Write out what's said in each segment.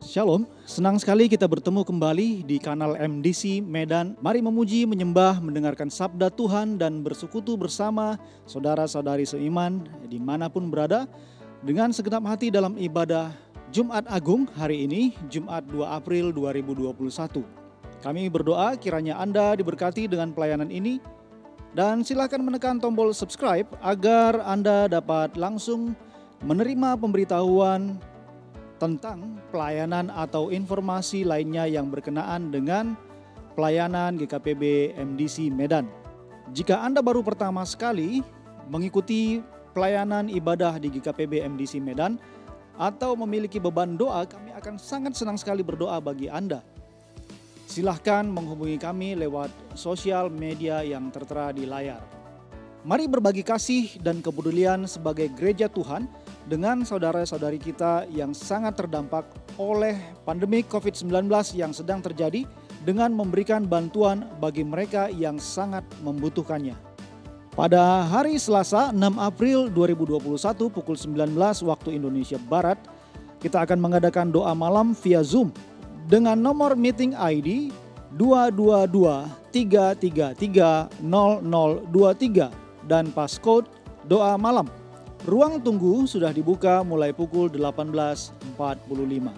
Shalom, senang sekali kita bertemu kembali di kanal MDC Medan. Mari memuji, menyembah, mendengarkan sabda Tuhan dan bersekutu bersama saudara-saudari seiman dimanapun berada dengan segenap hati dalam ibadah Jumat Agung hari ini, Jumat 2 April 2021. Kami berdoa kiranya Anda diberkati dengan pelayanan ini dan silakan menekan tombol subscribe agar Anda dapat langsung menerima pemberitahuan tentang pelayanan atau informasi lainnya yang berkenaan dengan pelayanan GKPB MDC Medan. Jika Anda baru pertama sekali mengikuti pelayanan ibadah di GKPB MDC Medan atau memiliki beban doa, kami akan sangat senang sekali berdoa bagi Anda. Silahkan menghubungi kami lewat sosial media yang tertera di layar. Mari berbagi kasih dan kepedulian sebagai gereja Tuhan dengan saudara-saudari kita yang sangat terdampak oleh pandemi COVID-19 yang sedang terjadi dengan memberikan bantuan bagi mereka yang sangat membutuhkannya. Pada hari Selasa 6 April 2021 pukul 19 waktu Indonesia Barat, kita akan mengadakan doa malam via Zoom dengan nomor meeting ID 222-333-0023 dan passcode doa malam. Ruang tunggu sudah dibuka mulai pukul 18.45.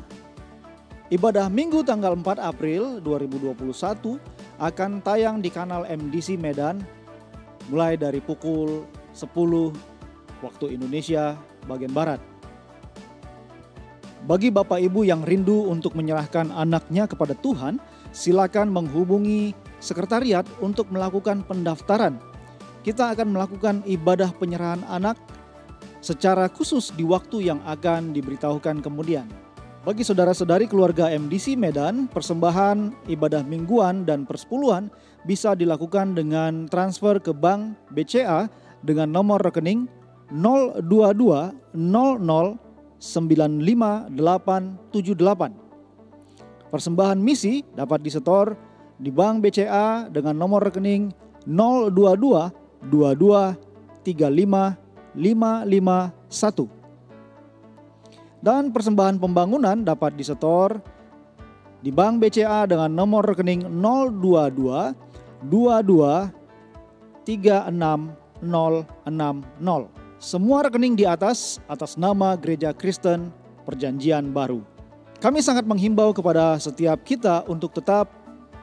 Ibadah Minggu tanggal 4 April 2021 akan tayang di kanal MDC Medan mulai dari pukul 10 waktu Indonesia bagian Barat. Bagi Bapak Ibu yang rindu untuk menyerahkan anaknya kepada Tuhan, silakan menghubungi sekretariat untuk melakukan pendaftaran. Kita akan melakukan ibadah penyerahan anak secara khusus di waktu yang akan diberitahukan kemudian. Bagi saudara-saudari keluarga MDC Medan, persembahan ibadah mingguan dan persepuluhan bisa dilakukan dengan transfer ke Bank BCA dengan nomor rekening 022 00 95878. Persembahan misi dapat disetor di Bank BCA dengan nomor rekening 022 22 35 551. Dan persembahan pembangunan dapat disetor di Bank BCA dengan nomor rekening 022 22 36060. Semua rekening di atas nama Gereja Kristen Perjanjian Baru. Kami sangat menghimbau kepada setiap kita untuk tetap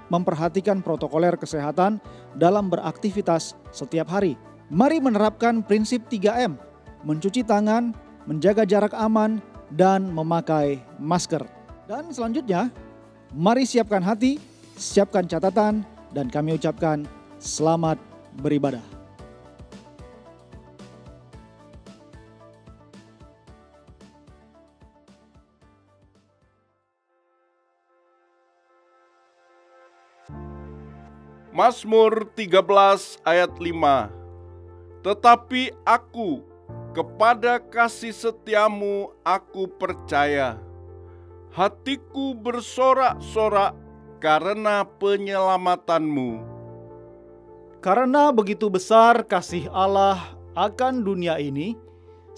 memperhatikan protokoler kesehatan dalam beraktivitas setiap hari. Mari menerapkan prinsip 3M, mencuci tangan, menjaga jarak aman, dan memakai masker. Dan selanjutnya, mari siapkan hati, siapkan catatan, dan kami ucapkan selamat beribadah. Mazmur 13 ayat 5. Tetapi aku, kepada kasih setiamu aku percaya. Hatiku bersorak-sorak karena penyelamatanmu. Karena begitu besar kasih Allah akan dunia ini,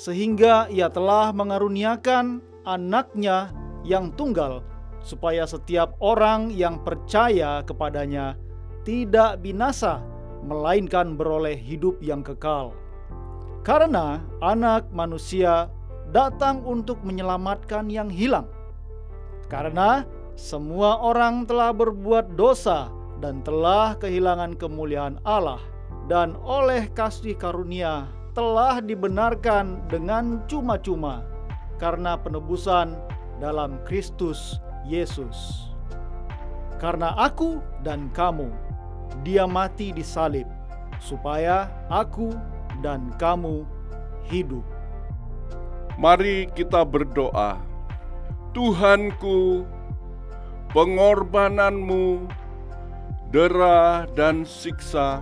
sehingga Ia telah mengaruniakan anaknya yang tunggal, supaya setiap orang yang percaya kepadanya tidak binasa, melainkan beroleh hidup yang kekal. Karena Anak Manusia datang untuk menyelamatkan yang hilang. Karena semua orang telah berbuat dosa dan telah kehilangan kemuliaan Allah, dan oleh kasih karunia telah dibenarkan dengan cuma-cuma karena penebusan dalam Kristus Yesus. Karena aku dan kamu, Dia mati di salib, supaya aku dan kamu hidup. Mari kita berdoa. Tuhanku, pengorbananmu, dera dan siksa,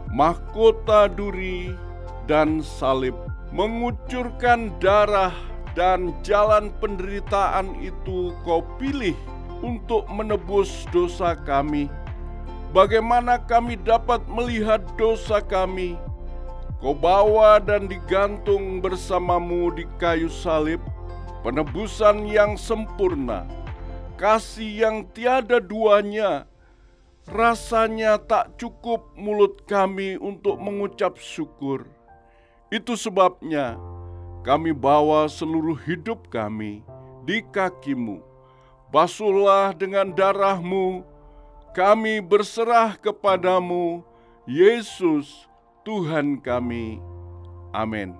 mahkota duri dan salib, mengucurkan darah dan jalan penderitaan itu Kau pilih untuk menebus dosa kami. Bagaimana kami dapat melihat dosa kami? Kau bawa dan digantung bersamamu di kayu salib, penebusan yang sempurna, kasih yang tiada duanya. Rasanya tak cukup mulut kami untuk mengucap syukur. Itu sebabnya kami bawa seluruh hidup kami di kaki-Mu. Basuhlah dengan darah-Mu, kami berserah kepadamu, Yesus Tuhan kami. Amin.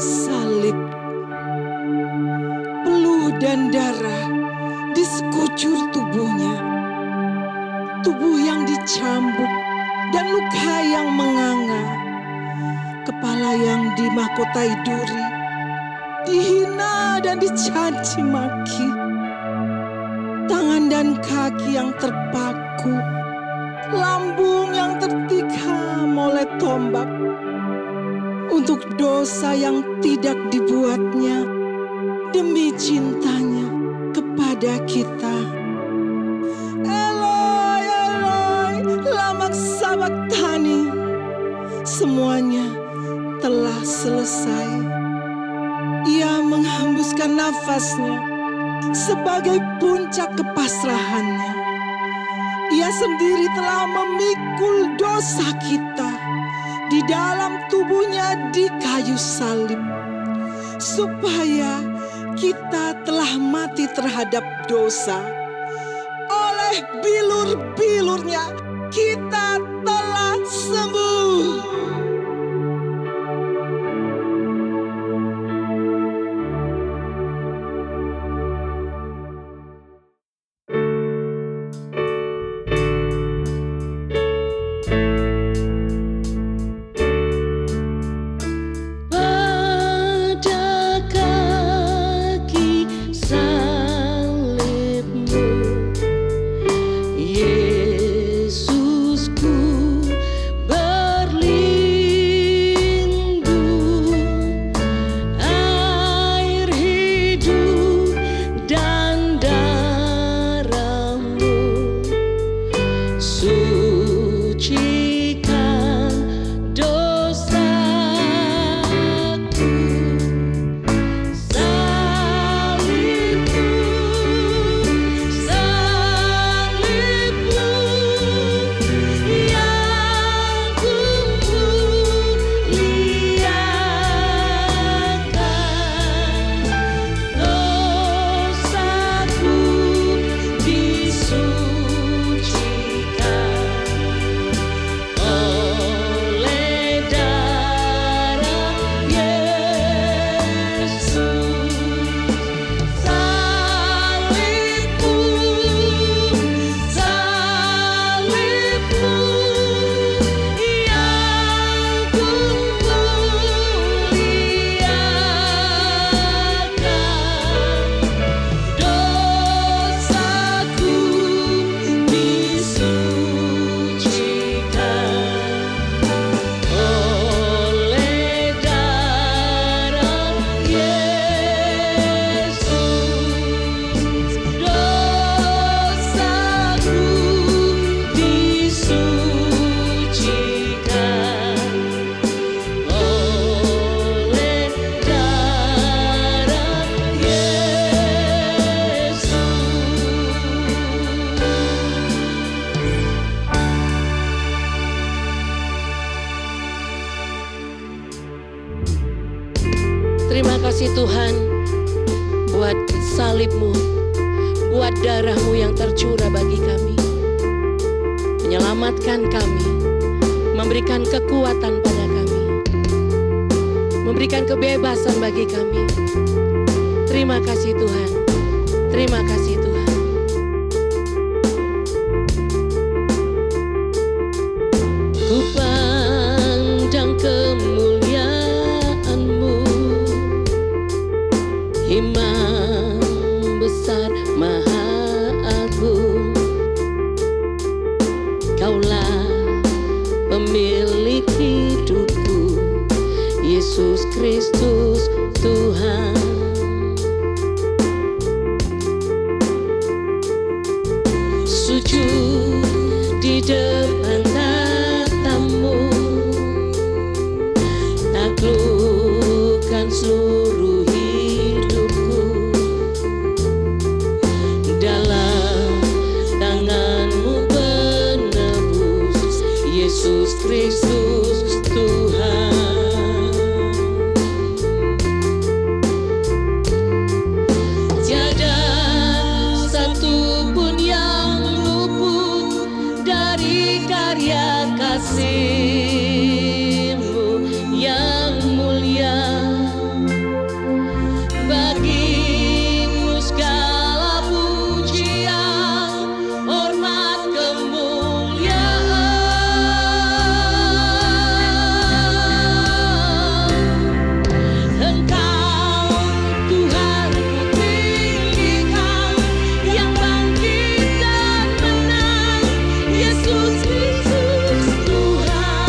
Salib, peluh dan darah di sekujur tubuhnya, tubuh yang dicambuk dan luka yang menganga, kepala yang dimahkotai duri, dihina dan dicaci maki, tangan dan kaki yang terpaku, lambung yang tertikam oleh tombak, untuk dosa yang tidak dibuatnya, demi cintanya kepada kita. Eloi, Eloi, lama sabachthani. Semuanya telah selesai. Ia menghembuskan nafasnya sebagai puncak kepasrahannya. Ia sendiri telah memikul dosa kita di dalam tubuhnya di kayu salib, supaya kita telah mati terhadap dosa. Oleh bilur-bilurnya kita telah sembuh. Yesusku kasih Tuhan buat salib-Mu, buat darah-Mu yang tercurah bagi kami, menyelamatkan kami, memberikan kekuatan pada kami, memberikan kebebasan bagi kami. Terima kasih Tuhan, terima kasih Tuhan. Ku pandang kemuliaan-Mu, Imam besar maha agung. Kaulah pemilik hidupku, Yesus Kristus Tuhan. Sujud di depan tatamu, taklukkan seluruh hidupku. Dalam tangan-Mu penebus, Yesus Kristus Tuhan. Tiada satu pun yang luput dari karya kasih-Mu yang mulia. Bagi-Mu segala pujian, hormat, kemuliaan. Engkau Tuhan ku tinggikan, yang bangkit dan menang, Yesus Kristus Tuhan.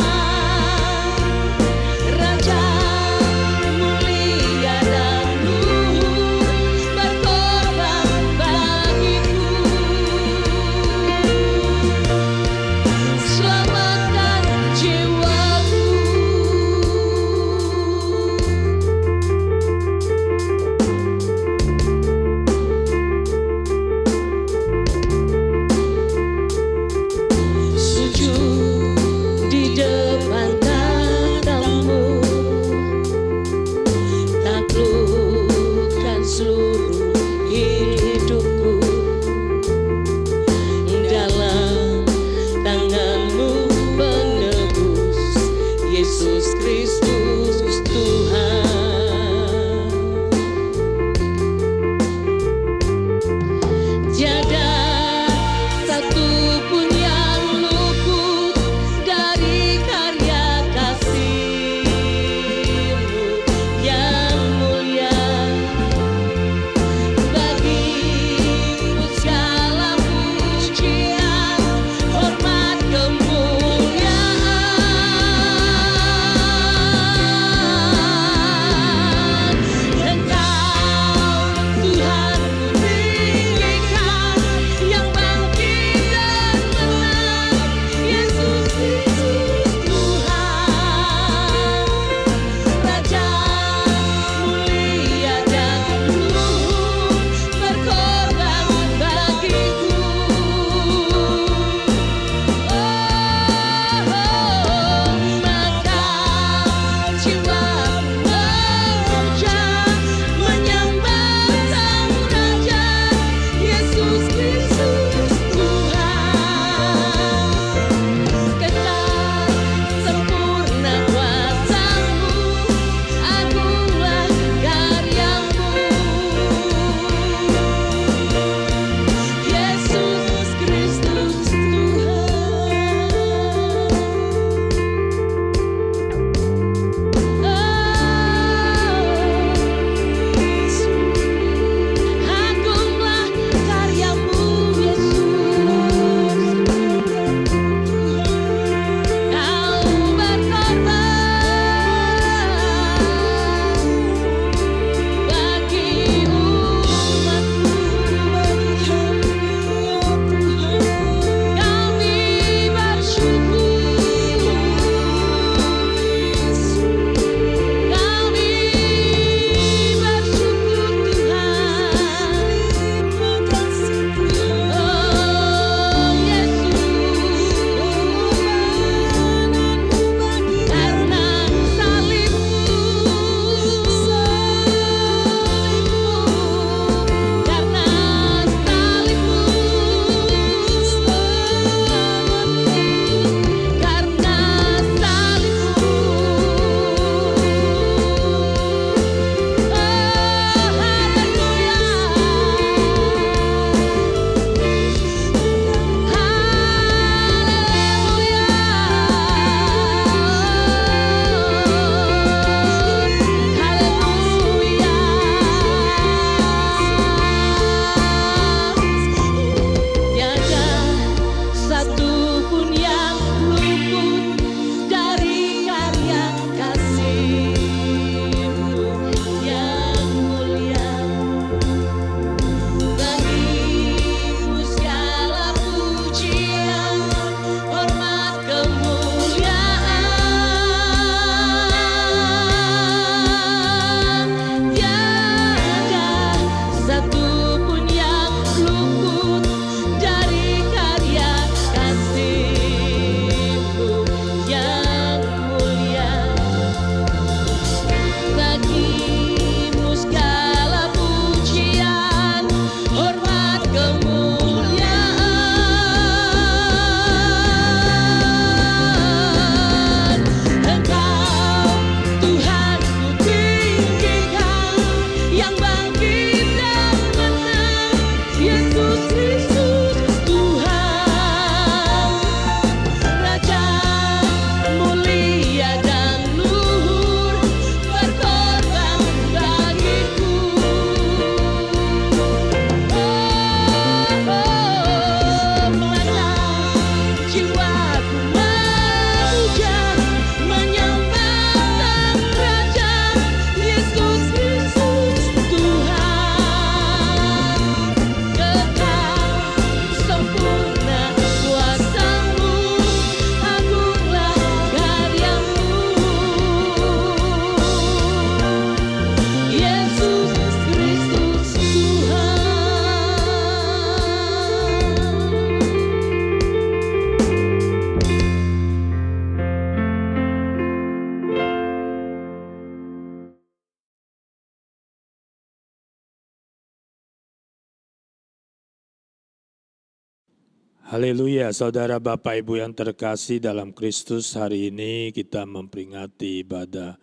Haleluya, saudara Bapak Ibu yang terkasih dalam Kristus, hari ini kita memperingati ibadah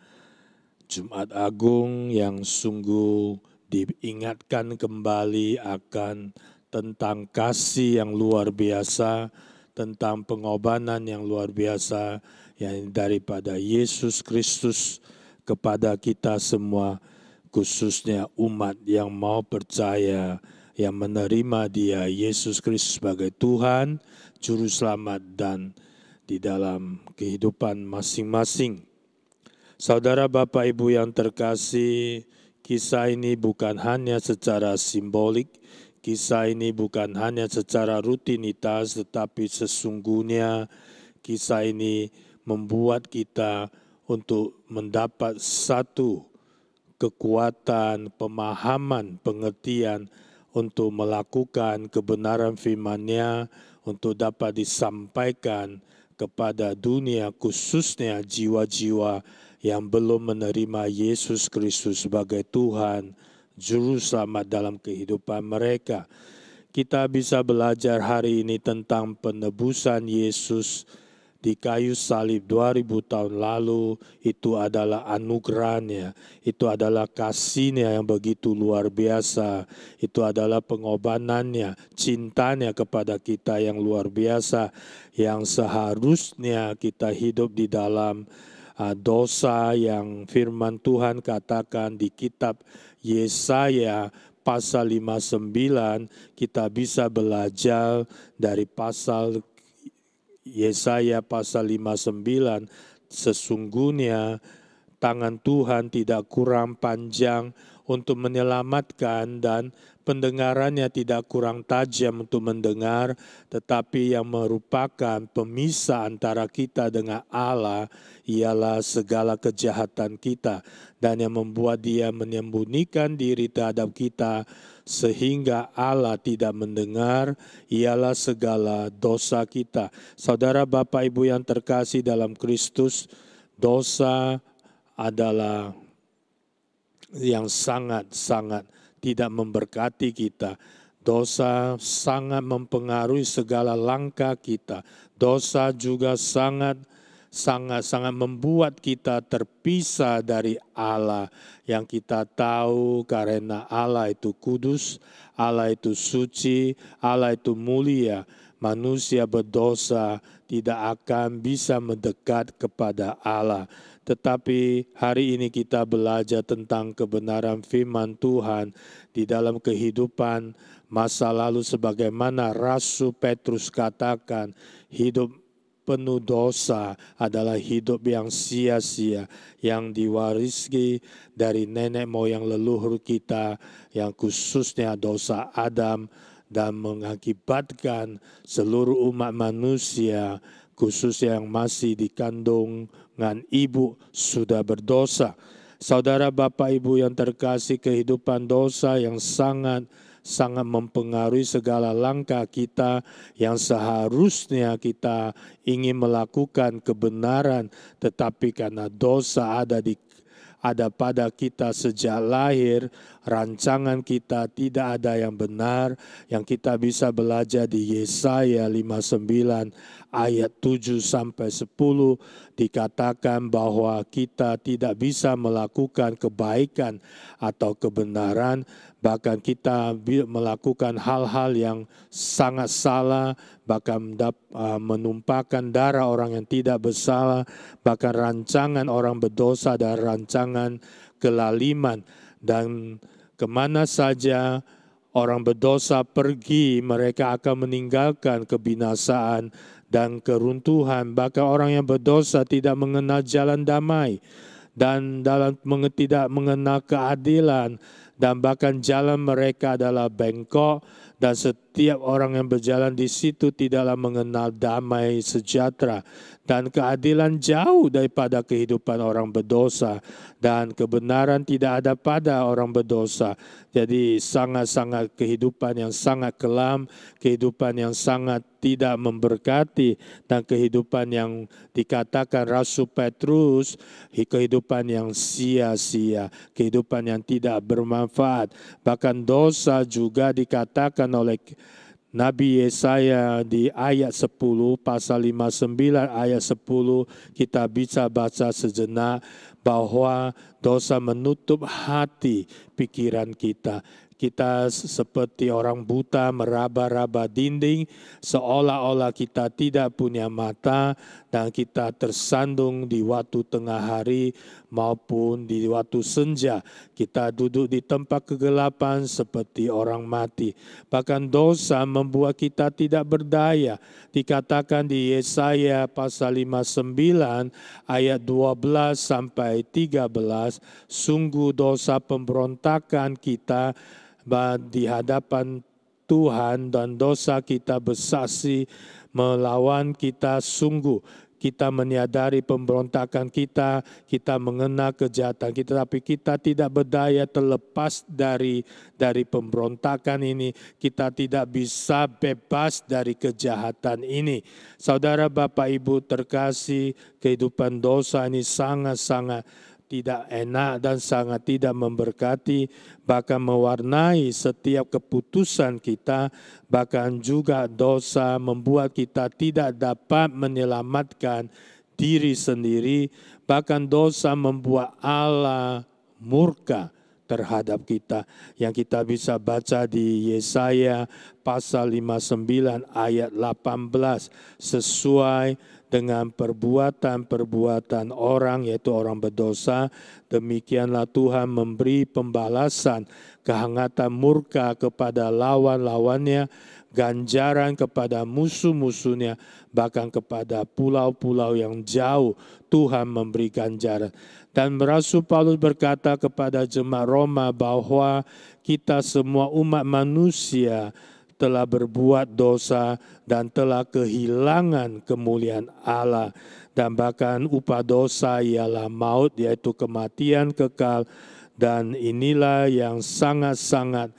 Jumat Agung yang sungguh diingatkan kembali akan tentang kasih yang luar biasa, tentang pengorbanan yang luar biasa yang daripada Yesus Kristus kepada kita semua, khususnya umat yang mau percaya, yang menerima Dia, Yesus Kristus sebagai Tuhan, Juru Selamat, dan di dalam kehidupan masing-masing. Saudara Bapak Ibu yang terkasih, kisah ini bukan hanya secara simbolik, kisah ini bukan hanya secara rutinitas, tetapi sesungguhnya kisah ini membuat kita untuk mendapat satu kekuatan, pemahaman, pengertian untuk melakukan kebenaran firman-Nya, untuk dapat disampaikan kepada dunia, khususnya jiwa-jiwa yang belum menerima Yesus Kristus sebagai Tuhan, Juru Selamat dalam kehidupan mereka. Kita bisa belajar hari ini tentang penebusan Yesus di kayu salib 2000 tahun lalu. Itu adalah anugerahnya, itu adalah kasihnya yang begitu luar biasa, itu adalah pengorbanannya, cintanya kepada kita yang luar biasa, yang seharusnya kita hidup di dalam dosa yang firman Tuhan katakan di kitab Yesaya pasal 59, kita bisa belajar dari pasal Yesaya pasal 59, sesungguhnya tangan Tuhan tidak kurang panjang untuk menyelamatkan dan pendengarannya tidak kurang tajam untuk mendengar, tetapi yang merupakan pemisah antara kita dengan Allah ialah segala kejahatan kita, dan yang membuat Dia menyembunyikan diri terhadap kita sehingga Allah tidak mendengar ialah segala dosa kita. Saudara Bapak Ibu yang terkasih dalam Kristus, dosa adalah yang sangat-sangat tidak memberkati kita. Dosa sangat mempengaruhi segala langkah kita. Dosa juga sangat membuat kita terpisah dari Allah yang kita tahu, karena Allah itu kudus, Allah itu suci, Allah itu mulia. Manusia berdosa tidak akan bisa mendekat kepada Allah. Tetapi hari ini kita belajar tentang kebenaran firman Tuhan di dalam kehidupan masa lalu, sebagaimana Rasul Petrus katakan, hidup penuh dosa adalah hidup yang sia-sia, yang diwarisi dari nenek moyang leluhur kita, yang khususnya dosa Adam, dan mengakibatkan seluruh umat manusia, khususnya yang masih dikandungan ibu, sudah berdosa. Saudara Bapak Ibu yang terkasih, kehidupan dosa yang sangat mempengaruhi segala langkah kita, yang seharusnya kita ingin melakukan kebenaran, tetapi karena dosa ada pada kita sejak lahir, rancangan kita tidak ada yang benar, yang kita bisa belajar di Yesaya 59 ayat 7 sampai 10, dikatakan bahwa kita tidak bisa melakukan kebaikan atau kebenaran, bahkan kita melakukan hal-hal yang sangat salah, bahkan menumpahkan darah orang yang tidak bersalah, bahkan rancangan orang berdosa dan rancangan kelaliman. Dan kemana saja orang berdosa pergi, mereka akan meninggalkan kebinasaan dan keruntuhan. Bahkan orang yang berdosa tidak mengenal jalan damai, dan tidak mengenal keadilan, dan bahkan jalan mereka adalah bengkok, dan setiap orang yang berjalan di situ tidaklah mengenal damai sejahtera, dan keadilan jauh daripada kehidupan orang berdosa, dan kebenaran tidak ada pada orang berdosa. Jadi sangat-sangat kehidupan yang sangat kelam, kehidupan yang sangat tidak memberkati, dan kehidupan yang dikatakan Rasul Petrus, kehidupan yang sia-sia, kehidupan yang tidak bermanfaat. Bahkan dosa juga dikatakan oleh Nabi Yesaya di ayat 10, pasal 59 ayat 10, kita bisa baca sejenak bahwa dosa menutup hati pikiran kita. Kita seperti orang buta meraba-raba dinding, seolah-olah kita tidak punya mata dan kita tersandung di waktu tengah hari maupun di waktu senja. Kita duduk di tempat kegelapan seperti orang mati. Bahkan dosa membuat kita tidak berdaya. Dikatakan di Yesaya pasal 59 ayat 12 sampai 13, sungguh dosa pemberontakan kita di hadapan Tuhan dan dosa kita bersaksi melawan kita. Sungguh kita menyadari pemberontakan kita, kita mengenal kejahatan kita, tapi kita tidak berdaya terlepas dari pemberontakan ini. Kita tidak bisa bebas dari kejahatan ini. Saudara, Bapak, Ibu terkasih, kehidupan dosa ini sangat-sangat tidak enak dan sangat tidak memberkati, bahkan mewarnai setiap keputusan kita. Bahkan juga dosa membuat kita tidak dapat menyelamatkan diri sendiri. Bahkan dosa membuat Allah murka terhadap kita. Yang kita bisa baca di Yesaya pasal 59 ayat 18, sesuai dengan perbuatan-perbuatan orang, yaitu orang berdosa, demikianlah Tuhan memberi pembalasan kehangatan murka kepada lawan-lawannya, ganjaran kepada musuh-musuhnya, bahkan kepada pulau-pulau yang jauh Tuhan memberi ganjaran. Dan Rasul Paulus berkata kepada jemaat Roma bahwa kita semua umat manusia telah berbuat dosa dan telah kehilangan kemuliaan Allah. Dan bahkan upah dosa ialah maut, yaitu kematian kekal. Dan inilah yang sangat-sangat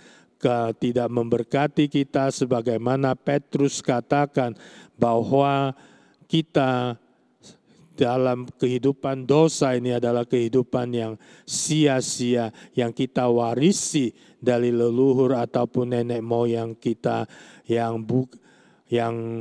tidak memberkati kita, sebagaimana Petrus katakan bahwa kita dalam kehidupan dosa ini adalah kehidupan yang sia-sia, yang kita warisi dari leluhur ataupun nenek moyang kita yang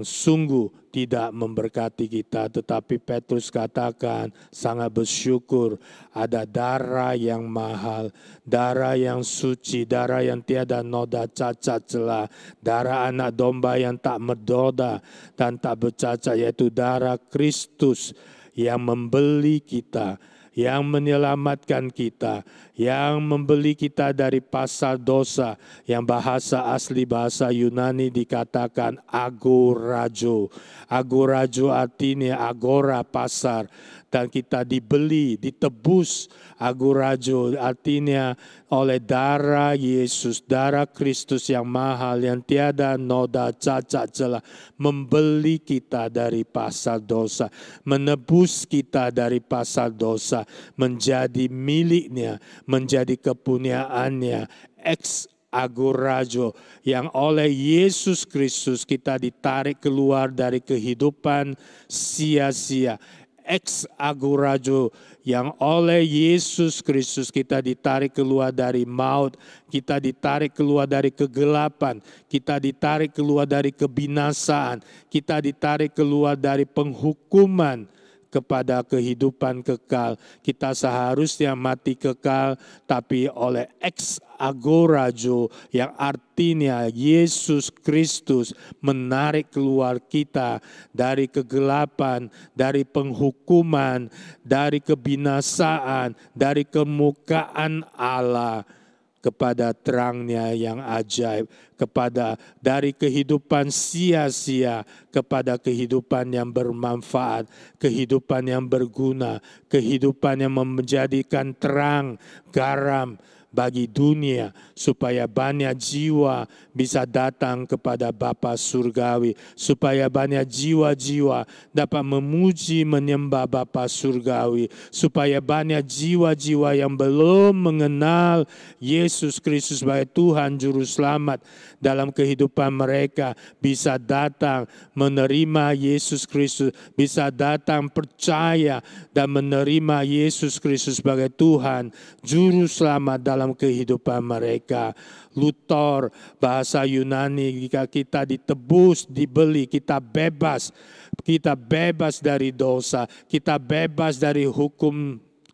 sungguh tidak memberkati kita. Tetapi Petrus katakan sangat bersyukur ada darah yang mahal, darah yang suci, darah yang tiada noda cacat celah, darah anak domba yang tak bernoda dan tak bercacat, yaitu darah Kristus yang membeli kita, yang menyelamatkan kita, yang membeli kita dari pasal dosa, yang bahasa asli bahasa Yunani dikatakan agorajo. Agorajo artinya agora, pasar. Dan kita dibeli, ditebus. Agorajo artinya oleh darah Yesus, darah Kristus yang mahal, yang tiada noda cacat celah, membeli kita dari pasal dosa, menebus kita dari pasal dosa, menjadi miliknya, menjadi kepunyaannya, ex agorajo, yang oleh Yesus Kristus kita ditarik keluar dari kehidupan sia-sia. Ex agorajo, yang oleh Yesus Kristus kita ditarik keluar dari maut, kita ditarik keluar dari kegelapan, kita ditarik keluar dari kebinasaan, kita ditarik keluar dari penghukuman kepada kehidupan kekal. Kita seharusnya mati kekal, tapi oleh ex agorajo, yang artinya Yesus Kristus menarik keluar kita dari kegelapan, dari penghukuman, dari kebinasaan, dari kemukaan Allah kepada terangnya yang ajaib, kepada dari kehidupan sia-sia kepada kehidupan yang bermanfaat, kehidupan yang berguna, kehidupan yang menjadikan terang, garam bagi dunia, supaya banyak jiwa bisa datang kepada Bapa Surgawi, supaya banyak jiwa-jiwa dapat memuji menyembah Bapa Surgawi, supaya banyak jiwa-jiwa yang belum mengenal Yesus Kristus sebagai Tuhan Juru Selamat dalam kehidupan mereka bisa datang menerima Yesus Kristus, bisa datang percaya dan menerima Yesus Kristus sebagai Tuhan Juru Selamat dalam dalam kehidupan mereka. Lutor, bahasa Yunani, jika kita ditebus, dibeli, kita bebas. Kita bebas dari dosa, kita bebas dari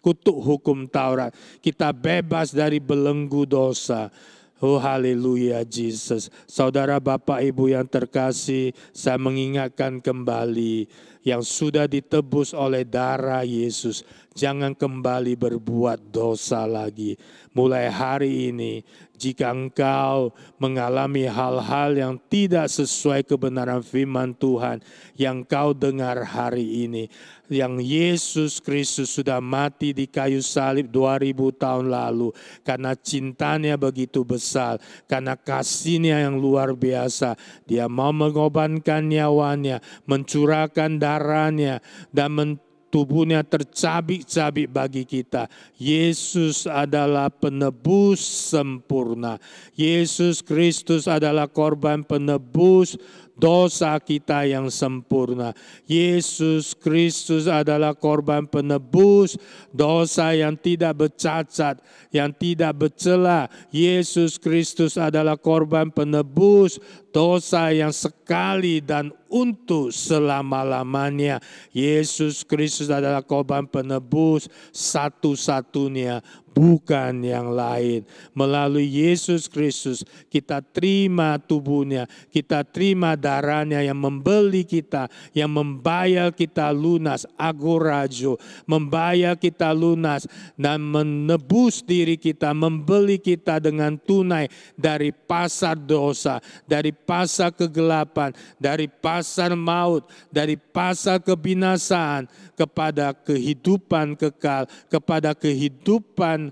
kutuk hukum Taurat, kita bebas dari belenggu dosa. Oh haleluya Jesus. Saudara Bapak Ibu yang terkasih, saya mengingatkan kembali yang sudah ditebus oleh darah Yesus. Jangan kembali berbuat dosa lagi. Mulai hari ini, jika engkau mengalami hal-hal yang tidak sesuai kebenaran firman Tuhan yang kau dengar hari ini, yang Yesus Kristus sudah mati di kayu salib 2000 tahun lalu, karena cintanya begitu besar, karena kasihnya yang luar biasa, dia mau mengorbankan nyawanya, mencurahkan darahnya, dan tubuhnya tercabik-cabik bagi kita. Yesus adalah penebus sempurna. Yesus Kristus adalah korban penebus dosa kita yang sempurna. Yesus Kristus adalah korban penebus dosa yang tidak bercacat, yang tidak bercela. Yesus Kristus adalah korban penebus dosa yang sekali dan untuk selama-lamanya. Yesus Kristus adalah korban penebus satu-satunya, bukan yang lain. Melalui Yesus Kristus kita terima tubuhnya, kita terima darahnya yang membeli kita, yang membayar kita lunas, agorajo, membayar kita lunas dan menebus diri kita, membeli kita dengan tunai dari pasar dosa, dari pasar kegelapan, dari pasar maut, dari pasar kebinasaan kepada kehidupan kekal, kepada kehidupan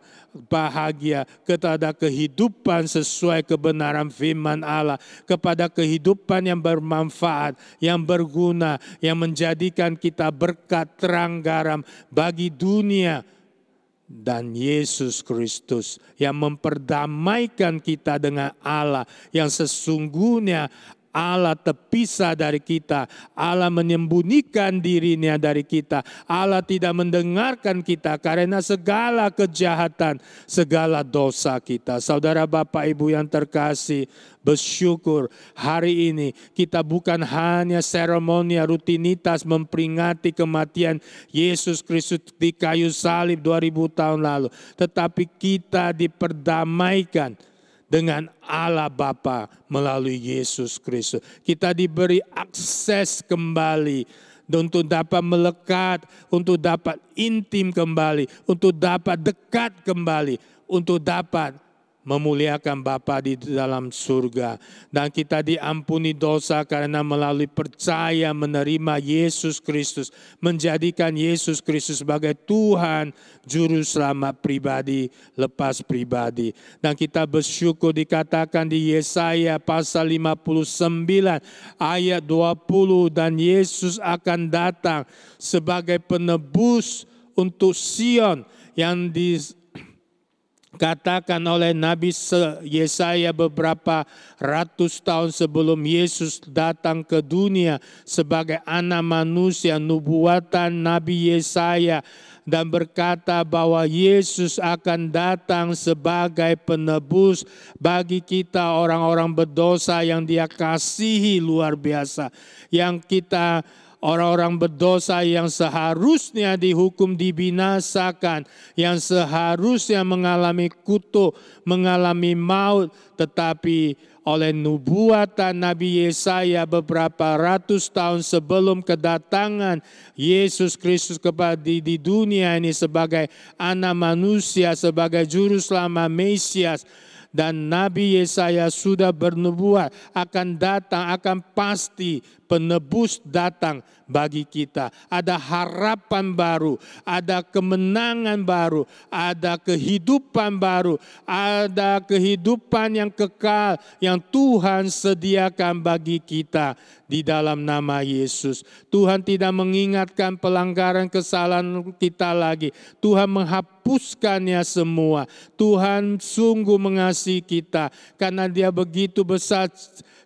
bahagia, kepada kehidupan sesuai kebenaran firman Allah, kepada kehidupan yang bermanfaat, yang berguna, yang menjadikan kita berkat terang garam bagi dunia. Dan Yesus Kristus yang memperdamaikan kita dengan Allah, yang sesungguhnya Allah terpisah dari kita, Allah menyembunyikan dirinya dari kita, Allah tidak mendengarkan kita karena segala kejahatan, segala dosa kita. Saudara Bapak Ibu yang terkasih, bersyukur hari ini kita bukan hanya seremoni rutinitas memperingati kematian Yesus Kristus di kayu salib 2000 tahun lalu, tetapi kita diperdamaikan dengan Allah Bapa melalui Yesus Kristus. Kita diberi akses kembali untuk dapat melekat, untuk dapat intim kembali, untuk dapat dekat kembali, untuk dapat memuliakan Bapa di dalam surga. Dan kita diampuni dosa karena melalui percaya menerima Yesus Kristus, menjadikan Yesus Kristus sebagai Tuhan, Juru Selamat pribadi, lepas pribadi. Dan kita bersyukur dikatakan di Yesaya pasal 59 ayat 20, dan Yesus akan datang sebagai penebus untuk Sion, yang dikatakan oleh Nabi Yesaya beberapa ratus tahun sebelum Yesus datang ke dunia sebagai anak manusia. Nubuatan Nabi Yesaya dan berkata bahwa Yesus akan datang sebagai penebus bagi kita orang-orang berdosa yang Dia kasihi luar biasa, yang kita orang-orang berdosa yang seharusnya dihukum dibinasakan, yang seharusnya mengalami kutuk, mengalami maut, tetapi oleh nubuatan Nabi Yesaya beberapa ratus tahun sebelum kedatangan Yesus Kristus di dunia ini sebagai anak manusia, sebagai juru selamat Mesias. Dan Nabi Yesaya sudah bernubuat akan datang, akan pasti penebus datang bagi kita. Ada harapan baru, ada kemenangan baru, ada kehidupan baru, ada kehidupan yang kekal yang Tuhan sediakan bagi kita di dalam nama Yesus. Tuhan tidak mengingatkan pelanggaran kesalahan kita lagi. Tuhan menghapuskannya semua. Tuhan sungguh mengasihi kita karena Dia begitu besar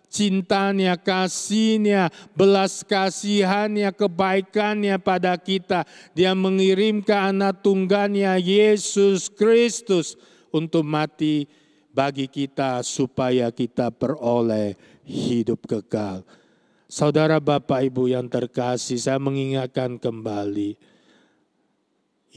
cintanya, kasihnya, belas kasihannya, kebaikannya pada kita. Dia mengirimkan anak tunggalnya Yesus Kristus untuk mati bagi kita supaya kita peroleh hidup kekal. Saudara Bapak Ibu yang terkasih, saya mengingatkan kembali,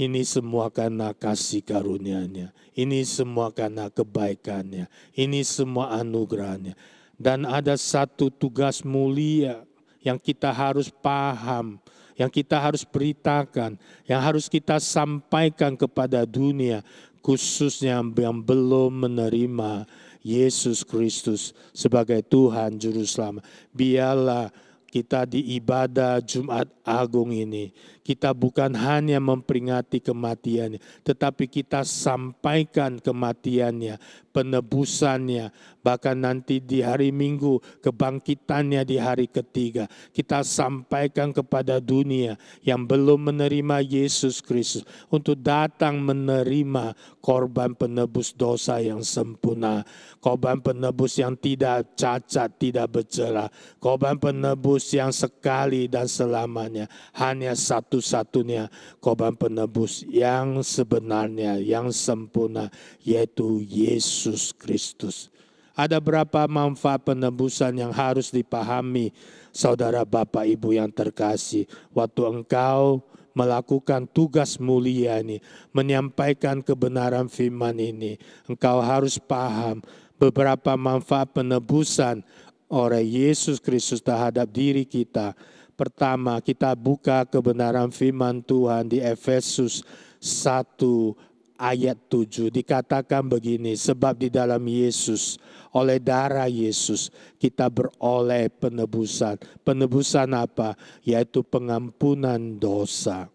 ini semua karena kasih karunia-Nya, ini semua karena kebaikan-Nya, ini semua anugerah-Nya. Dan ada satu tugas mulia yang kita harus paham, yang kita harus beritakan, yang harus kita sampaikan kepada dunia, khususnya yang belum menerima Yesus Kristus sebagai Tuhan Juru Selamat. Biarlah kita di ibadah Jumat Agung ini, kita bukan hanya memperingati kematiannya, tetapi kita sampaikan kematiannya, penebusannya, bahkan nanti di hari Minggu, kebangkitannya di hari ketiga. Kita sampaikan kepada dunia yang belum menerima Yesus Kristus untuk datang menerima korban penebus dosa yang sempurna, korban penebus yang tidak cacat, tidak bercela, korban penebus yang sekali dan selamanya, hanya satu-satunya korban penebus yang sebenarnya, yang sempurna, yaitu Yesus Kristus. Ada berapa manfaat penebusan yang harus dipahami, saudara Bapak Ibu yang terkasih, waktu engkau melakukan tugas mulia ini, menyampaikan kebenaran firman ini, engkau harus paham beberapa manfaat penebusan oleh Yesus Kristus terhadap diri kita. Pertama, kita buka kebenaran firman Tuhan di Efesus 1 ayat 7. Dikatakan begini, sebab di dalam Yesus, oleh darah Yesus, kita beroleh penebusan. Penebusan apa? Yaitu pengampunan dosa.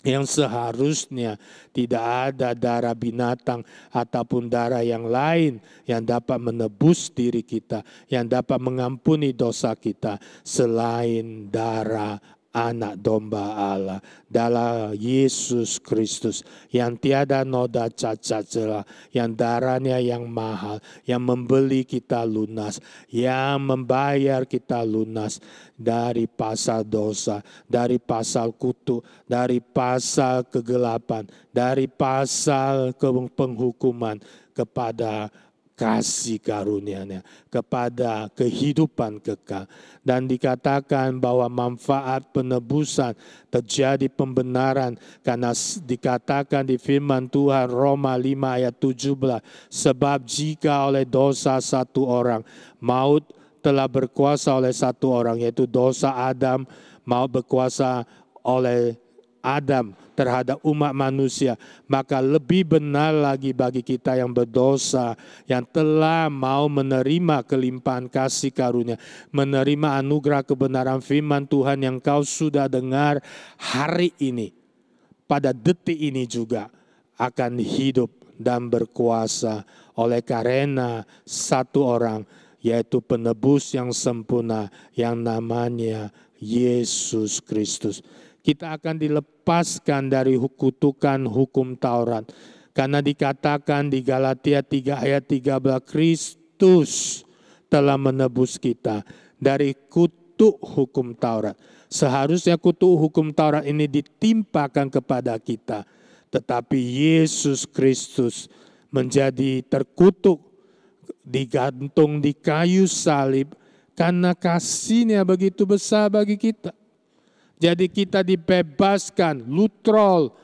Yang seharusnya tidak ada darah binatang ataupun darah yang lain yang dapat menebus diri kita, yang dapat mengampuni dosa kita selain darah Anak Domba Allah, darah Yesus Kristus yang tiada noda cacat celah, yang darahnya yang mahal, yang membeli kita lunas, yang membayar kita lunas dari pasal dosa, dari pasal kutuk, dari pasal kegelapan, dari pasal penghukuman kepada kasih karunia-Nya, kepada kehidupan kekal. Dan dikatakan bahwa manfaat penebusan terjadi pembenaran karena dikatakan di firman Tuhan Roma 5 ayat 17, sebab jika oleh dosa satu orang maut telah berkuasa oleh satu orang, yaitu dosa Adam, maut berkuasa oleh Adam terhadap umat manusia, maka lebih benar lagi bagi kita yang berdosa, yang telah mau menerima kelimpahan kasih karunia, menerima anugerah kebenaran firman Tuhan yang kau sudah dengar hari ini, pada detik ini juga akan hidup dan berkuasa oleh karena satu orang, yaitu penebus yang sempurna yang namanya Yesus Kristus. Kita akan dilepaskan dari kutukan hukum Taurat. Karena dikatakan di Galatia 3 ayat 13, Kristus telah menebus kita dari kutuk hukum Taurat. Seharusnya kutuk hukum Taurat ini ditimpakan kepada kita. Tetapi Yesus Kristus menjadi terkutuk, digantung di kayu salib, karena kasih-Nya begitu besar bagi kita. Jadi kita dibebaskan, lutrol,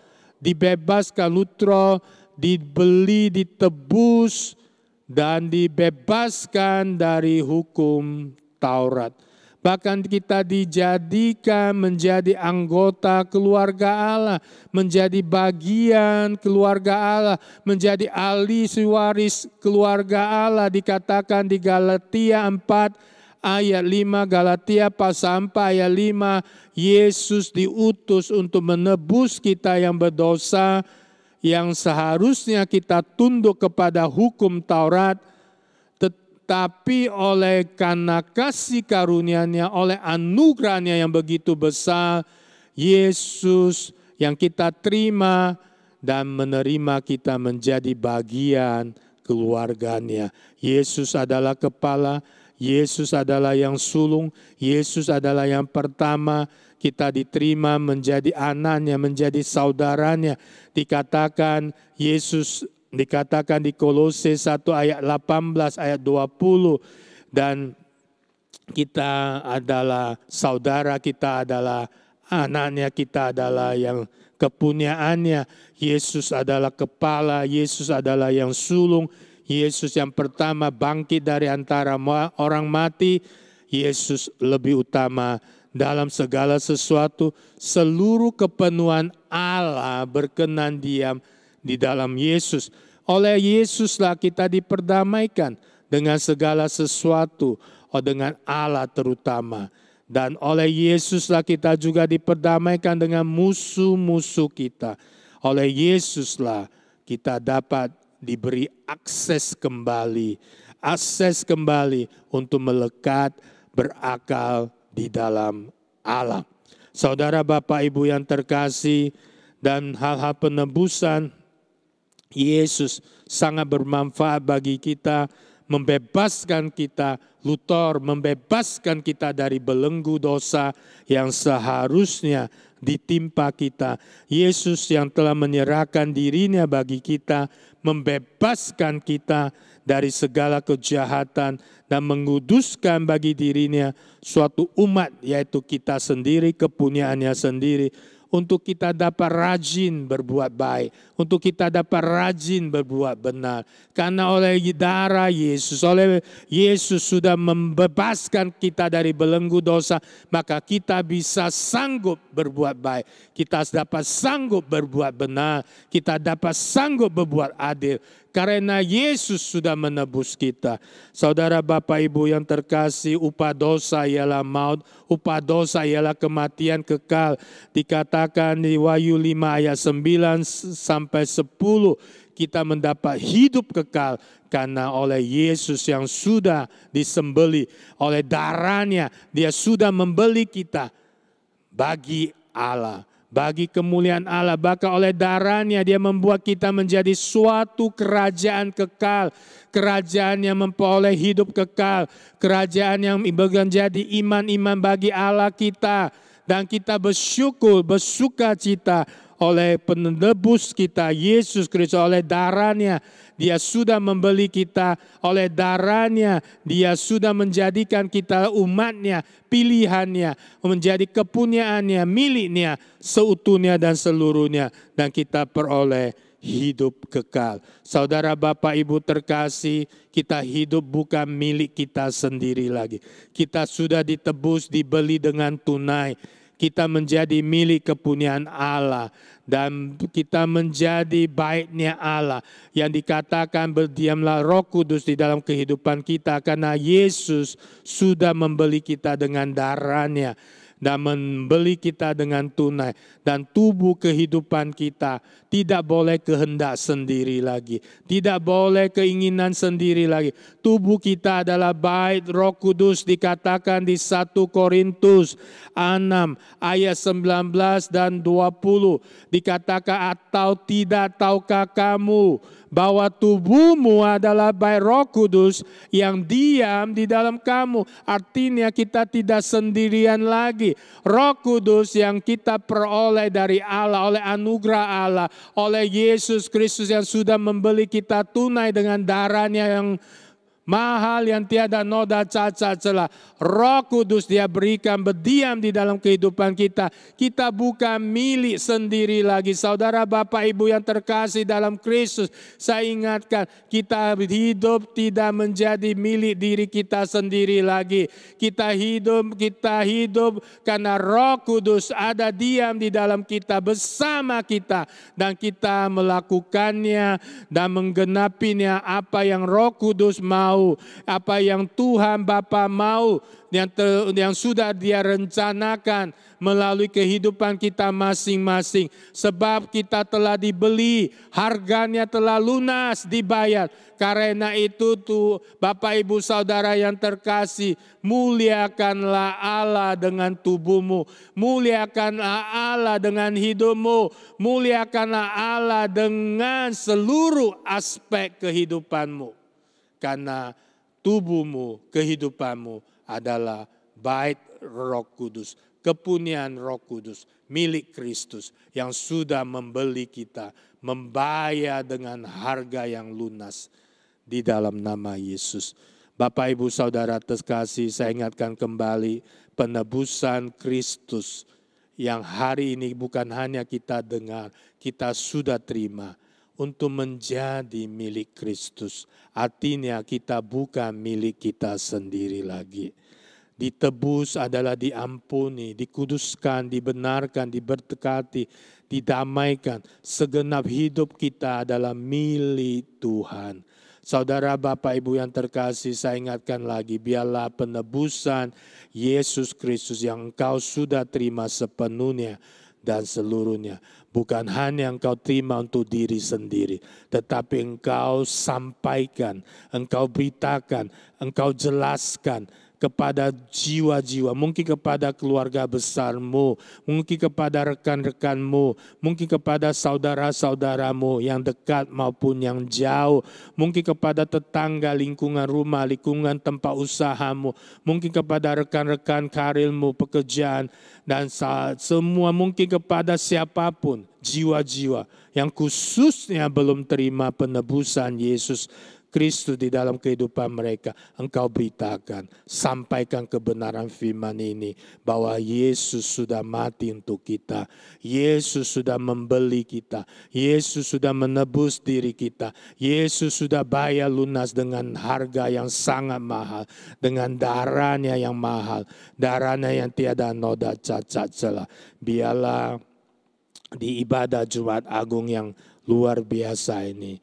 dibeli, ditebus, dan dibebaskan dari hukum Taurat. Bahkan kita dijadikan menjadi anggota keluarga Allah, menjadi bagian keluarga Allah, menjadi ahli waris keluarga Allah. Dikatakan di Galatia 4 ayat 5, Galatia pasal 4 ayat 5, Yesus diutus untuk menebus kita yang berdosa, yang seharusnya kita tunduk kepada hukum Taurat, tetapi oleh karena kasih karunia-Nya, oleh anugerah-Nya yang begitu besar, Yesus yang kita terima dan menerima kita menjadi bagian keluarga-Nya. Yesus adalah kepala, Yesus adalah yang sulung, Yesus adalah yang pertama. Kita diterima menjadi anaknya, menjadi saudaranya. Dikatakan Yesus dikatakan di Kolose 1 ayat 18 ayat 20, dan kita adalah saudara, kita adalah anaknya, kita adalah yang kepunyaannya. Yesus adalah kepala, Yesus adalah yang sulung, Yesus yang pertama bangkit dari antara orang mati. Yesus lebih utama dalam segala sesuatu. Seluruh kepenuhan Allah berkenan diam di dalam Yesus. Oleh Yesuslah kita diperdamaikan dengan segala sesuatu, dengan Allah terutama. Dan oleh Yesuslah kita juga diperdamaikan dengan musuh-musuh kita. Oleh Yesuslah kita dapat diberi akses kembali untuk melekat, berakal di dalam Allah. Saudara, Bapak, Ibu yang terkasih, dan hal-hal penebusan Yesus sangat bermanfaat bagi kita, membebaskan kita, Luthor membebaskan kita dari belenggu dosa yang seharusnya ditimpa kita. Yesus yang telah menyerahkan dirinya bagi kita, membebaskan kita dari segala kejahatan dan menguduskan bagi dirinya suatu umat, yaitu kita sendiri, kepunyaannya sendiri, untuk kita dapat rajin berbuat baik, untuk kita dapat rajin berbuat benar. Karena oleh darah Yesus, oleh Yesus sudah membebaskan kita dari belenggu dosa, maka kita bisa sanggup berbuat baik. Kita dapat sanggup berbuat benar, kita dapat sanggup berbuat adil. Karena Yesus sudah menebus kita. Saudara, Bapak, Ibu yang terkasih, upah dosa ialah maut, upah dosa ialah kematian kekal. Dikatakan di Wahyu 5 ayat 9 sampai 10, kita mendapat hidup kekal karena oleh Yesus yang sudah disembelih, oleh darahnya dia sudah membeli kita bagi Allah, bagi kemuliaan Allah. Bahkan oleh darahnya dia membuat kita menjadi suatu kerajaan kekal. Kerajaan yang memperoleh hidup kekal. Kerajaan yang menjadi iman-iman bagi Allah kita. Dan kita bersyukur, bersuka cita oleh penebus kita, Yesus Kristus. Oleh darahnya dia sudah membeli kita, oleh darahnya dia sudah menjadikan kita umatnya, pilihannya, menjadi kepunyaannya, miliknya, seutuhnya dan seluruhnya. Dan kita peroleh hidup kekal. Saudara, Bapak, Ibu terkasih, kita hidup bukan milik kita sendiri lagi. Kita sudah ditebus, dibeli dengan tunai. Kita menjadi milik kepunyaan Allah dan kita menjadi baiknya Allah, yang dikatakan berdiamlah Roh Kudus di dalam kehidupan kita karena Yesus sudah membeli kita dengan darahnya dan membeli kita dengan tunai. Dan tubuh kehidupan kita tidak boleh kehendak sendiri lagi, tidak boleh keinginan sendiri lagi. Tubuh kita adalah bait Roh Kudus, dikatakan di 1 Korintus 6 ayat 19 dan 20. Dikatakan, atau tidak tahukah kamu bahwa tubuhmu adalah bait Roh Kudus yang diam di dalam kamu. Artinya kita tidak sendirian lagi. Roh Kudus yang kita peroleh dari Allah, oleh anugerah Allah, oleh Yesus Kristus yang sudah membeli kita tunai dengan darahnya yang mahal, yang tiada noda, cacat, celah. Roh Kudus dia berikan berdiam di dalam kehidupan kita. Kita bukan milik sendiri lagi. Saudara, Bapak, Ibu yang terkasih dalam Kristus, saya ingatkan, kita hidup tidak menjadi milik diri kita sendiri lagi. Kita hidup karena Roh Kudus ada diam di dalam kita, bersama kita, dan kita melakukannya dan menggenapinya apa yang Roh Kudus mau, apa yang Tuhan Bapa mau, yang sudah Dia rencanakan melalui kehidupan kita masing-masing. Sebab kita telah dibeli, harganya telah lunas, dibayar. Karena itu tuh Bapak, Ibu, Saudara yang terkasih, muliakanlah Allah dengan tubuhmu, muliakanlah Allah dengan hidupmu, muliakanlah Allah dengan seluruh aspek kehidupanmu. Karena tubuhmu, kehidupanmu adalah bait Roh Kudus, kepunyaan Roh Kudus, milik Kristus yang sudah membeli kita, membayar dengan harga yang lunas di dalam nama Yesus. Bapak, Ibu, Saudara terkasih, saya ingatkan kembali penebusan Kristus yang hari ini bukan hanya kita dengar, kita sudah terima untuk menjadi milik Kristus. Artinya kita bukan milik kita sendiri lagi. Ditebus adalah diampuni, dikuduskan, dibenarkan, diberkati, didamaikan. Segenap hidup kita adalah milik Tuhan. Saudara, Bapak, Ibu yang terkasih, saya ingatkan lagi, biarlah penebusan Yesus Kristus yang engkau sudah terima sepenuhnya dan seluruhnya. Bukan hanya engkau terima untuk diri sendiri, tetapi engkau sampaikan, engkau beritakan, engkau jelaskan kepada jiwa-jiwa, mungkin kepada keluarga besarmu, mungkin kepada rekan-rekanmu, mungkin kepada saudara-saudaramu yang dekat maupun yang jauh, mungkin kepada tetangga, lingkungan rumah, lingkungan tempat usahamu, mungkin kepada rekan-rekan karirmu, pekerjaan, dan semua mungkin kepada siapapun, jiwa-jiwa yang khususnya belum terima penebusan Yesus Kristus di dalam kehidupan mereka. Engkau beritakan, sampaikan kebenaran firman ini, bahwa Yesus sudah mati untuk kita, Yesus sudah membeli kita, Yesus sudah menebus diri kita, Yesus sudah bayar lunas dengan harga yang sangat mahal, dengan darahnya yang mahal, darahnya yang tiada noda cacat celah. Biarlah di ibadah Jumat Agung yang luar biasa ini,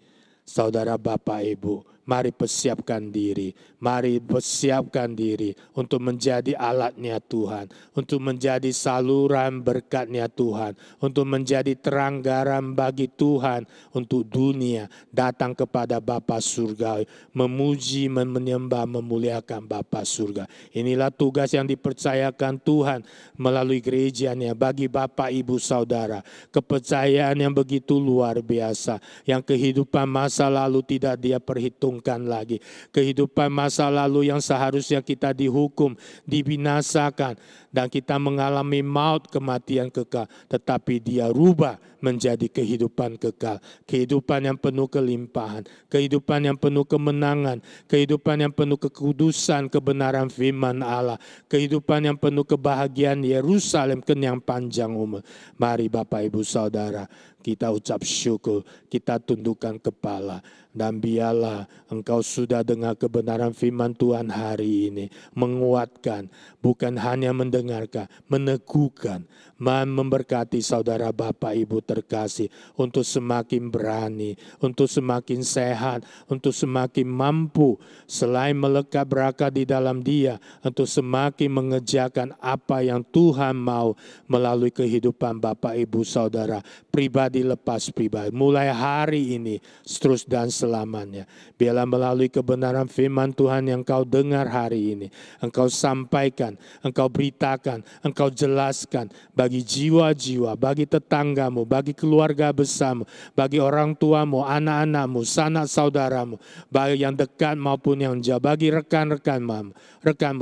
saudara, Bapak, Ibu, mari persiapkan diri. Mari persiapkan diri untuk menjadi alatnya Tuhan. Untuk menjadi saluran berkatnya Tuhan. Untuk menjadi terang garam bagi Tuhan. Untuk dunia datang kepada Bapa Surgawi. Memuji, menyembah, memuliakan Bapa Surga. Inilah tugas yang dipercayakan Tuhan melalui gerejanya bagi Bapak, Ibu, Saudara. Kepercayaan yang begitu luar biasa. Yang kehidupan masa lalu tidak dia perhitungkan lagi. Kehidupan masa lalu yang seharusnya kita dihukum, dibinasakan, dan kita mengalami maut, kematian kekal, tetapi dia rubah menjadi kehidupan kekal. Kehidupan yang penuh kelimpahan, kehidupan yang penuh kemenangan, kehidupan yang penuh kekudusan, kebenaran firman Allah, kehidupan yang penuh kebahagiaan Yerusalem kenyang panjang umur. Mari Bapak, Ibu, Saudara, kita ucap syukur, kita tundukkan kepala, dan biarlah engkau sudah dengar kebenaran firman Tuhan hari ini, menguatkan, bukan hanya mendengarkan, meneguhkan, memberkati saudara, Bapak, Ibu terkasih, untuk semakin berani, untuk semakin sehat, untuk semakin mampu, selain melekat berkat di dalam dia, untuk semakin mengerjakan apa yang Tuhan mau melalui kehidupan Bapak, Ibu, Saudara, pribadi lepas pribadi, mulai hari ini, terus dan selamanya. Biarlah melalui kebenaran firman Tuhan yang kau dengar hari ini, engkau sampaikan, engkau beritakan, engkau jelaskan bagi jiwa-jiwa, bagi tetanggamu, bagi keluarga besarmu, bagi orang tuamu, anak-anakmu, sanak saudaramu, bagi yang dekat maupun yang jauh, bagi rekanmu,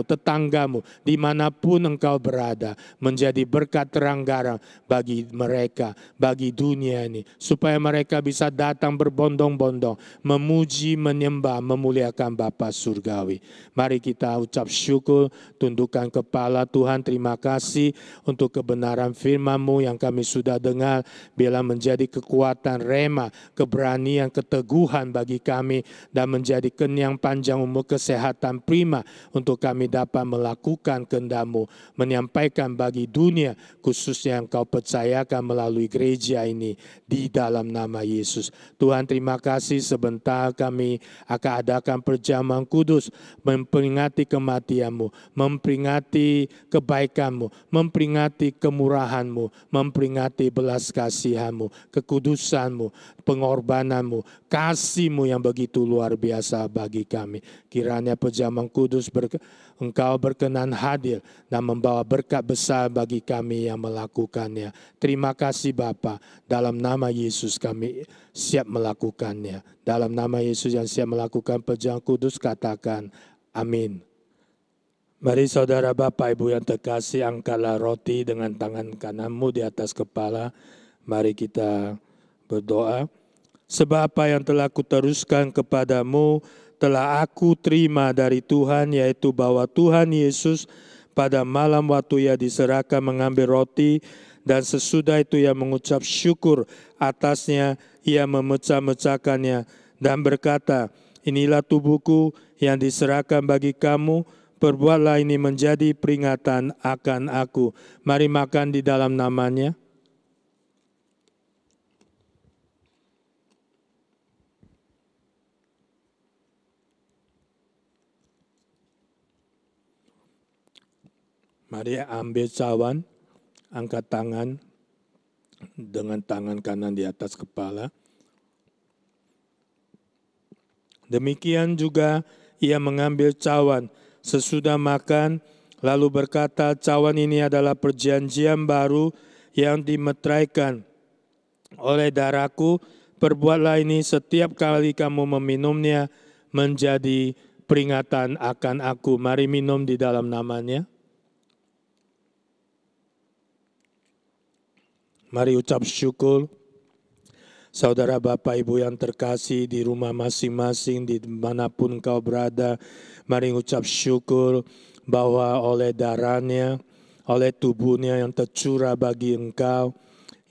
tetanggamu, dimanapun engkau berada, menjadi berkat terang garam bagi mereka, bagi dunia ini, supaya mereka bisa datang berbondong-bondong, memuji, menyembah, memuliakan Bapa Surgawi. Mari kita ucap syukur, tundukkan kepala. Tuhan, terima kasih untuk kebenaran firman-Mu yang kami sudah dengar. Biarlah menjadi kekuatan rema, keberanian, keteguhan bagi kami, dan menjadi kenyang panjang umur, kesehatan prima untuk kami dapat melakukan kehendak-Mu, menyampaikan bagi dunia, khususnya yang Kau percayakan melalui gereja ini, di dalam nama Yesus. Tuhan, terima kasih. Sebentar kami akan adakan perjamuan kudus, memperingati kematian-Mu, memperingati kebaikan-Mu, memperingati kemurahan-Mu, memperingati belas kasihan-Mu, kekudusan-Mu, pengorbanan-Mu, kasih-Mu yang begitu luar biasa bagi kami. Kiranya perjamuan kudus Engkau berkenan hadir dan membawa berkat besar bagi kami yang melakukannya. Terima kasih Bapa, dalam nama Yesus kami siap melakukannya. Dalam nama Yesus yang siap melakukan perjamuan kudus, katakan amin. Mari saudara Bapak Ibu yang terkasih, angkatlah roti dengan tangan kananmu di atas kepala. Mari kita berdoa. Sebab apa yang telah kuteruskan kepadamu telah aku terima dari Tuhan, yaitu bahwa Tuhan Yesus pada malam waktu ia diserahkan mengambil roti, dan sesudah itu ia mengucap syukur atasnya, ia memecah-mecahkannya dan berkata, inilah tubuhku yang diserahkan bagi kamu, perbuatlah ini menjadi peringatan akan aku. Mari makan di dalam namanya. Mari ambil cawan, angkat tangan dengan tangan kanan di atas kepala. Demikian juga ia mengambil cawan sesudah makan, lalu berkata, cawan ini adalah perjanjian baru yang dimeteraikan oleh darahku. Perbuatlah ini setiap kali kamu meminumnya menjadi peringatan akan aku. Mari minum di dalam namanya. Mari ucap syukur. Saudara Bapak Ibu yang terkasih di rumah masing-masing, di manapun engkau berada, mari ucap syukur bahwa oleh darahnya, oleh tubuhnya yang tercurah bagi engkau,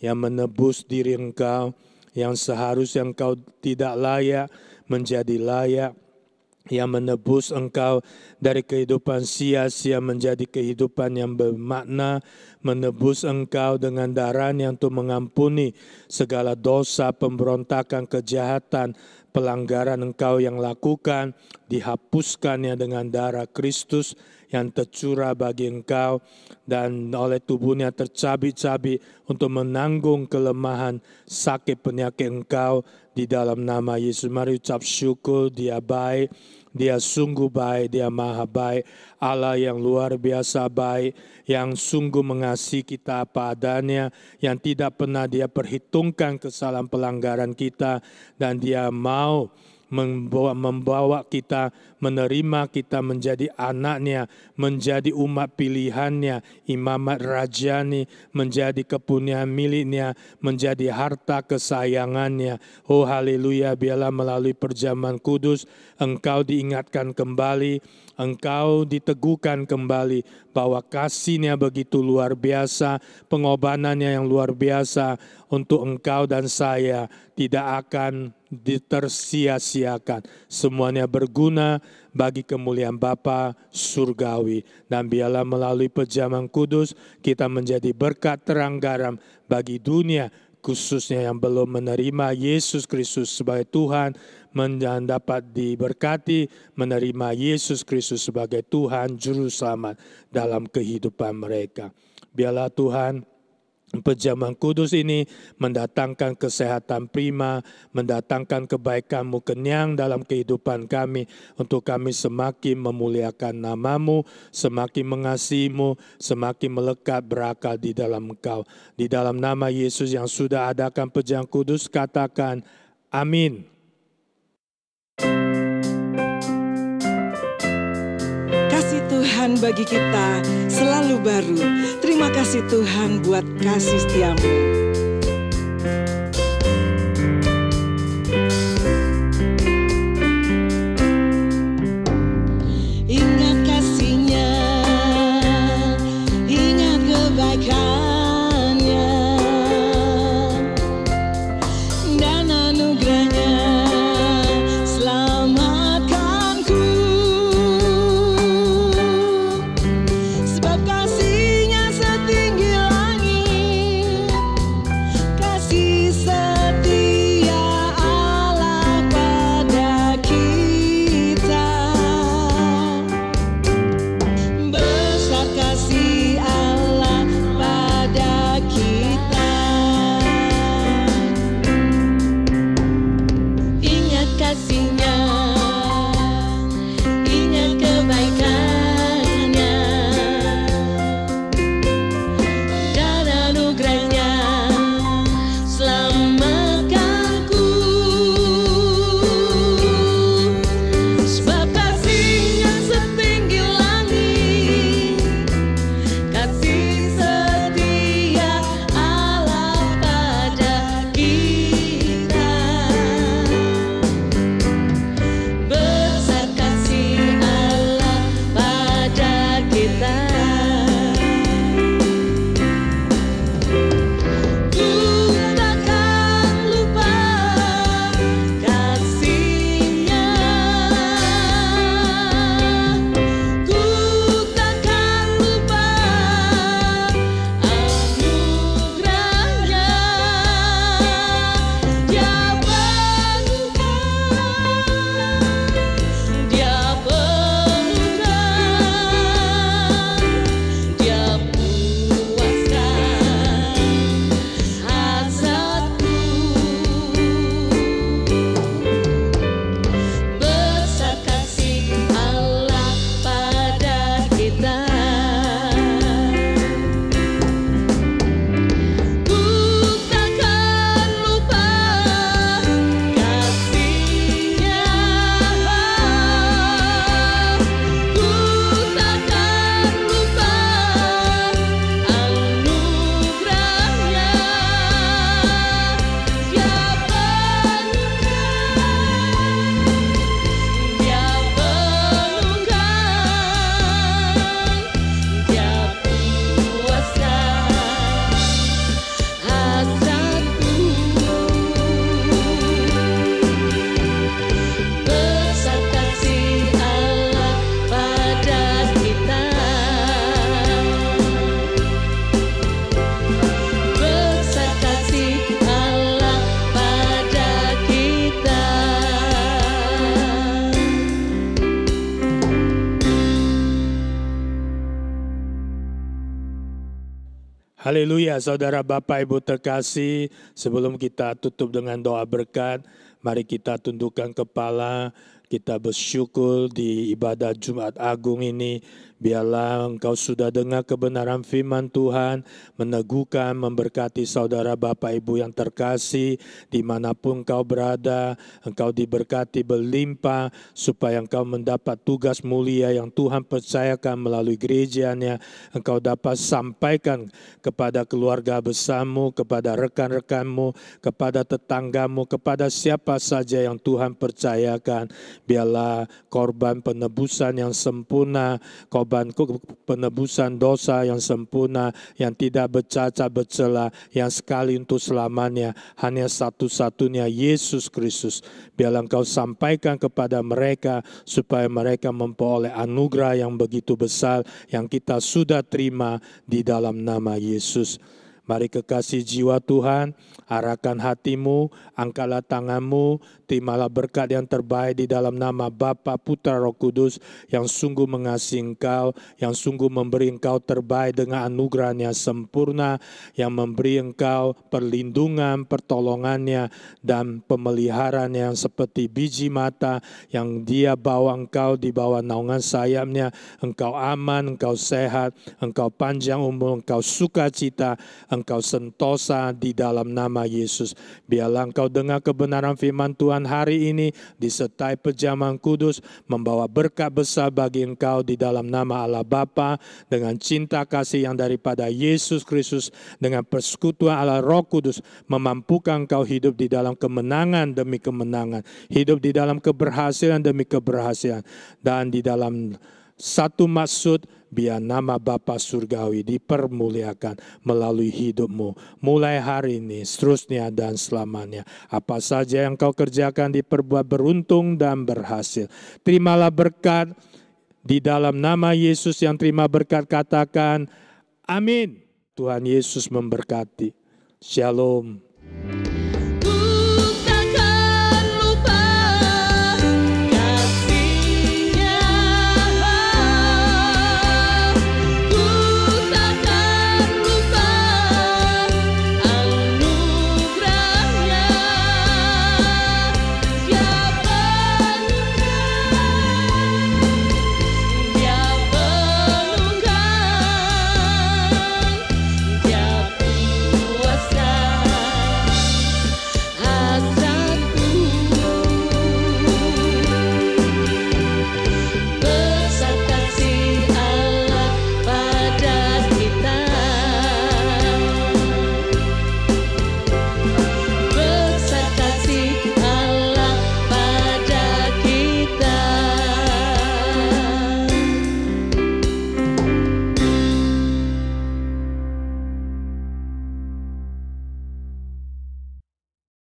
yang menebus diri engkau, yang seharusnya engkau tidak layak menjadi layak, yang menebus engkau dari kehidupan sia-sia menjadi kehidupan yang bermakna, menebus engkau dengan darahnya untuk mengampuni segala dosa, pemberontakan, kejahatan, pelanggaran engkau yang lakukan, dihapuskannya dengan darah Kristus yang tercurah bagi engkau, dan oleh tubuhnya tercabik-cabik untuk menanggung kelemahan, sakit, penyakit engkau di dalam nama Yesus. Mari ucap syukur, dia baik, dia sungguh baik, dia maha baik, Allah yang luar biasa baik, yang sungguh mengasihi kita apa adanya, yang tidak pernah dia perhitungkan kesalahan pelanggaran kita, dan dia mau membawa kita, menerima kita menjadi anaknya, menjadi umat pilihannya, imamat rajani, menjadi kepunyaan miliknya, menjadi harta kesayangannya. Oh haleluya, biarlah melalui perjamuan kudus engkau diingatkan kembali, engkau diteguhkan kembali bahwa kasih-Nya begitu luar biasa, pengorbanannya yang luar biasa untuk engkau dan saya tidak akan ditersia-siakan. Semuanya berguna bagi kemuliaan Bapa surgawi. Dan biarlah melalui perjamuan kudus kita menjadi berkat terang garam bagi dunia, khususnya yang belum menerima Yesus Kristus sebagai Tuhan, dan dapat diberkati menerima Yesus Kristus sebagai Tuhan Juru Selamat dalam kehidupan mereka. Biarlah Tuhan, perjamuan kudus ini mendatangkan kesehatan prima, mendatangkan kebaikan-Mu kenyang dalam kehidupan kami, untuk kami semakin memuliakan nama-Mu, semakin mengasihi-Mu, semakin melekat berakal di dalam Engkau. Di dalam nama Yesus yang sudah adakan perjamuan kudus, katakan amin. Kasih Tuhan bagi kita selalu baru. Terima kasih Tuhan buat kasih setia-Mu. Ingat kasih-Nya, ingat kebaikan-Nya, dan anugerah-Nya selamatkanku. Sebab kasih-Nya setinggi langit, Haleluya, saudara Bapak Ibu terkasih, sebelum kita tutup dengan doa berkat, mari kita tundukkan kepala, kita bersyukur di ibadah Jumat Agung ini. Biarlah engkau sudah dengar kebenaran firman Tuhan, meneguhkan, memberkati saudara Bapak Ibu yang terkasih, dimanapun engkau berada, engkau diberkati berlimpah, supaya engkau mendapat tugas mulia yang Tuhan percayakan melalui gerejanya, engkau dapat sampaikan kepada keluarga besarmu, kepada rekan-rekanmu, kepada tetanggamu, kepada siapa saja yang Tuhan percayakan. Biarlah korban penebusan yang sempurna, korban penebusan dosa yang sempurna, yang tidak bercacat bercela, yang sekali untuk selamanya, hanya satu-satunya Yesus Kristus. Biarlah engkau sampaikan kepada mereka, supaya mereka memperoleh anugerah yang begitu besar, yang kita sudah terima di dalam nama Yesus. Mari kekasih jiwa Tuhan, arahkan hatimu, angkatlah tanganmu, terimalah berkat yang terbaik di dalam nama Bapa, Putra, Roh Kudus, yang sungguh mengasihi engkau, yang sungguh memberi engkau terbaik dengan anugerahnya sempurna, yang memberi engkau perlindungan, pertolongannya, dan pemeliharaan yang seperti biji mata, yang dia bawa engkau di bawah naungan sayapnya. Engkau aman, engkau sehat, engkau panjang umur, engkau sukacita, engkau sentosa di dalam nama Yesus. Biarlah engkau dengar kebenaran firman Tuhan hari ini, disertai pejaman kudus, membawa berkat besar bagi engkau di dalam nama Allah Bapa, dengan cinta kasih yang daripada Yesus Kristus, dengan persekutuan Allah Roh Kudus, memampukan engkau hidup di dalam kemenangan demi kemenangan, hidup di dalam keberhasilan demi keberhasilan, dan di dalam satu maksud, biar nama Bapa Surgawi dipermuliakan melalui hidupmu, mulai hari ini, seterusnya dan selamanya. Apa saja yang kau kerjakan diperbuat beruntung dan berhasil. Terimalah berkat di dalam nama Yesus. Yang terima berkat katakan amin. Tuhan Yesus memberkati. Shalom.